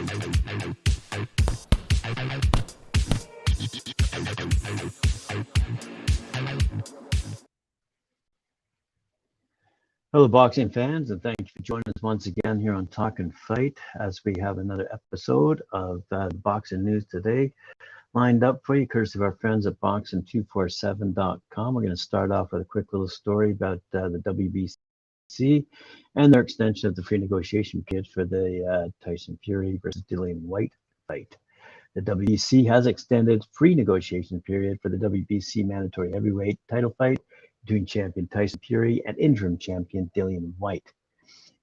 Hello, boxing fans, and thank you for joining us once again here on Talkin Fight as we have another episode of the boxing news today lined up for you, courtesy of our friends at boxing247.com. We're going to start off with a quick little story about the WBC and their extension of the free negotiation period for the Tyson Fury versus Dillian Whyte fight. The WBC has extended free negotiation period for the WBC mandatory heavyweight title fight between champion Tyson Fury and interim champion Dillian Whyte.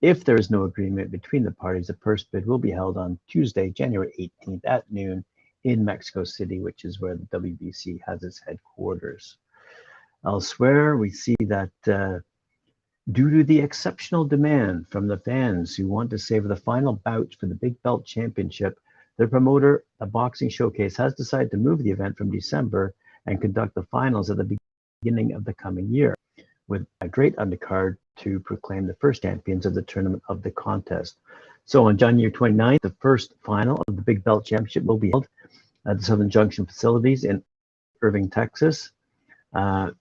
If there is no agreement between the parties, the first bid will be held on Tuesday, January 18th at noon in Mexico City, which is where the WBC has its headquarters. Elsewhere, we see that due to the exceptional demand from the fans who want to savor the final bout for the Big Belt Championship, the promoter, the Boxing Showcase, has decided to move the event from December and conduct the finals at the beginning of the coming year, with a great undercard to proclaim the first champions of the tournament of the contest. So on January 29th, the first final of the Big Belt Championship will be held at the Southern Junction facilities in Irving, Texas,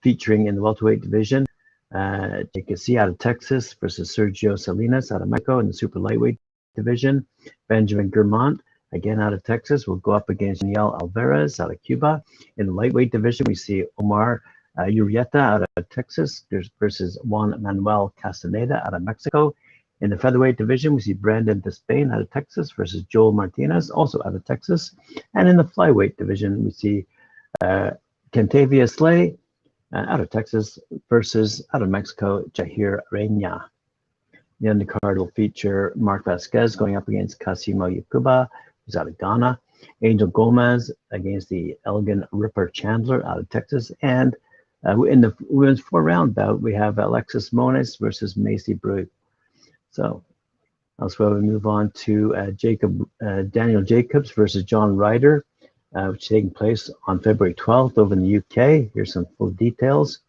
featuring in the welterweight division, Jake out of Texas versus Sergio Salinas out of Mexico. In the super lightweight division, Benjamin Germont, again out of Texas, will go up against Daniel Alvarez out of Cuba. In the lightweight division, we see Omar Urrieta out of Texas versus Juan Manuel Castaneda out of Mexico. In the featherweight division, we see Brandon Despain out of Texas versus Joel Martinez, also out of Texas. And in the flyweight division, we see Kentavia Slay out of Texas versus out of Mexico, Jair Reina. The undercard will feature Mark Vasquez going up against Casimo Yakuba, who's out of Ghana. Angel Gomez against the Elgin Ripper Chandler out of Texas. And in the women's 4-round bout, we have Alexis Moniz versus Macy Brew. So elsewhere, we move on to Daniel Jacobs versus John Ryder, which is taking place on February 12th over in the UK. Here's some full details.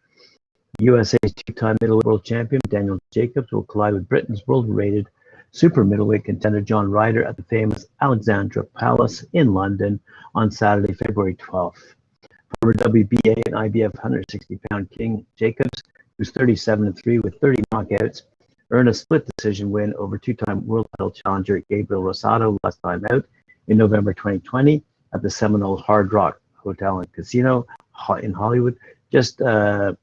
USA's two-time middleweight world champion Daniel Jacobs will collide with Britain's world-rated super middleweight contender John Ryder at the famous Alexandra Palace in London on Saturday, February 12th. Former WBA and IBF 160-pound King Jacobs, who's 37-3 with 30 knockouts, earned a split decision win over two-time world title challenger Gabriel Rosado last time out in November 2020 at the Seminole Hard Rock Hotel and Casino in Hollywood, I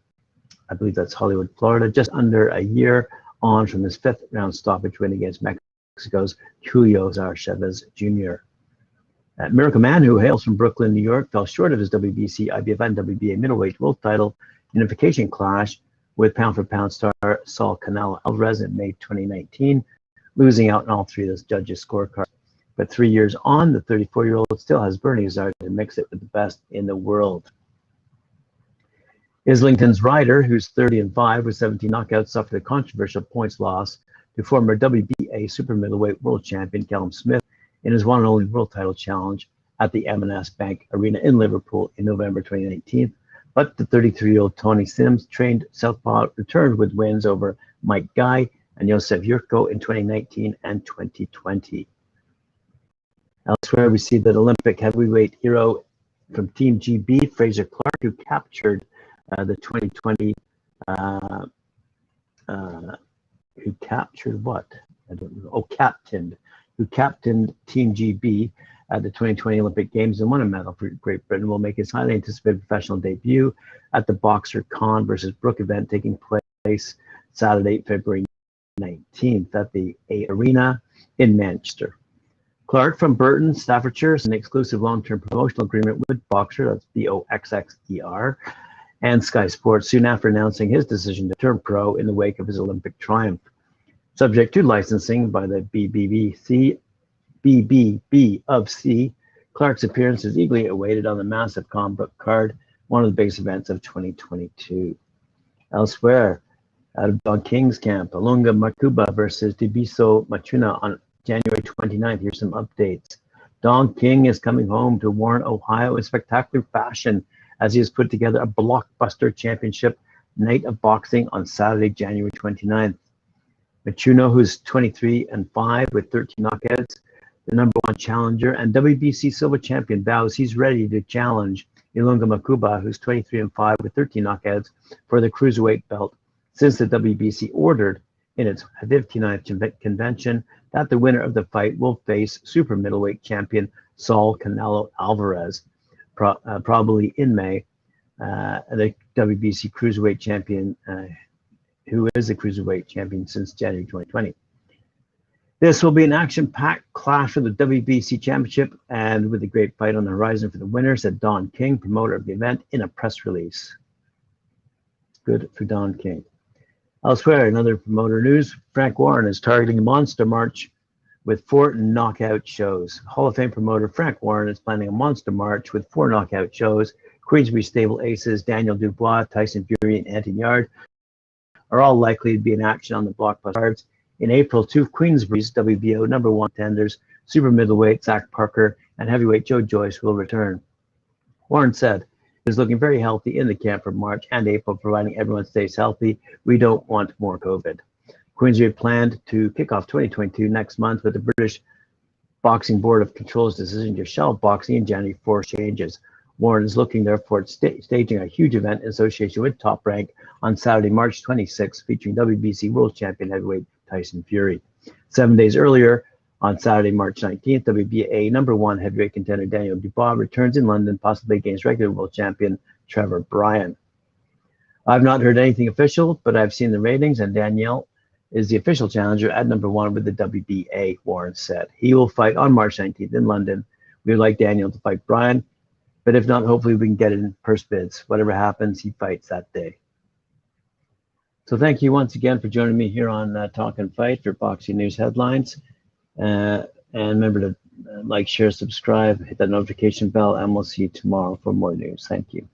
believe that's Hollywood, Florida, just under a year on from his 5th round stoppage win against Mexico's Julio Cesar Chavez Jr. Miracle Man, who hails from Brooklyn, New York, fell short of his WBC, IBF, and WBA middleweight world title unification clash with pound-for-pound star Saul Canelo Alvarez in May 2019, losing out in all three of those judges' scorecards. But 3 years on, the 34-year-old still has burning desire to mix it with the best in the world. Islington's Ryder, who's 30-5 with 17 knockouts, suffered a controversial points loss to former WBA super middleweight world champion Callum Smith in his one and only world title challenge at the M&S Bank Arena in Liverpool in November 2019. But the 33-year-old Tony Sims, trained southpaw, returned with wins over Mike Guy and Josef Yurko in 2019 and 2020. Elsewhere, we see that Olympic heavyweight hero from Team GB, Frazer Clarke, who captured the 2020, who captured what? I don't know. Oh, who captained Team GB at the 2020 Olympic Games and won a medal for Great Britain, will make his highly anticipated professional debut at the Boxer Khan versus Brook event taking place Saturday, February 19th at the A Arena in Manchester. Clarke from Burton, Staffordshire, is an exclusive long-term promotional agreement with Boxer, that's BOXXER, and Sky Sports soon after announcing his decision to turn pro in the wake of his Olympic triumph. Subject to licensing by the BBB of C, Clarke's appearance is eagerly awaited on the massive Conbrook card, one of the biggest events of 2022. Elsewhere, out of Don King's camp, Alunga Makuba versus Dibiso Machuna on January 29th. Here's some updates. Don King is coming home to Warren, Ohio in spectacular fashion as he has put together a blockbuster championship night of boxing on Saturday, January 29th. Machuno, who's 23-5 with 13 knockouts, the #1 challenger and WBC Silver champion, vows he's ready to challenge Ilunga Makuba, who's 23-5 with 13 knockouts for the cruiserweight belt, since the WBC ordered in its 59th convention that the winner of the fight will face super middleweight champion Saul Canelo Alvarez, probably in May. The WBC cruiserweight champion, who is the cruiserweight champion since January 2020. This will be an action-packed clash for the WBC championship, and with a great fight on the horizon for the winner, said Don King, promoter of the event, in a press release. Good for Don King. Elsewhere, another promoter news, Frank Warren is targeting a monster march with 4 knockout shows. Hall of Fame promoter Frank Warren is planning a monster march with 4 knockout shows. Queensbury stable aces Daniel Dubois, Tyson Fury, and Anthony Yard are all likely to be in action on the blockbuster cards. In April, 2 of Queensbury's WBO #1 contenders, super middleweight Zach Parker and heavyweight Joe Joyce, will return. Warren said, is looking very healthy in the camp for March and April, providing everyone stays healthy. We don't want more COVID. Queensbury planned to kick off 2022 next month with the British Boxing Board of Control's decision to shelve boxing in January for changes. Warren is looking, therefore, at staging a huge event in association with Top Rank on Saturday, March 26, featuring WBC World Champion heavyweight Tyson Fury. 7 days earlier, on Saturday, March 19th, WBA #1 heavyweight contender Daniel Dubois returns in London, possibly against regular world champion Trevor Bryan. I've not heard anything official, but I've seen the ratings, and Daniel is the official challenger at #1 with the WBA, Warren said. He will fight on March 19th in London. We would like Daniel to fight Bryan, but if not, hopefully we can get it in purse bids. Whatever happens, he fights that day. So thank you once again for joining me here on Talkin' Fight for Boxing News Headlines. And remember to like, share, subscribe, hit that notification bell, and we'll see you tomorrow for more news. Thank you.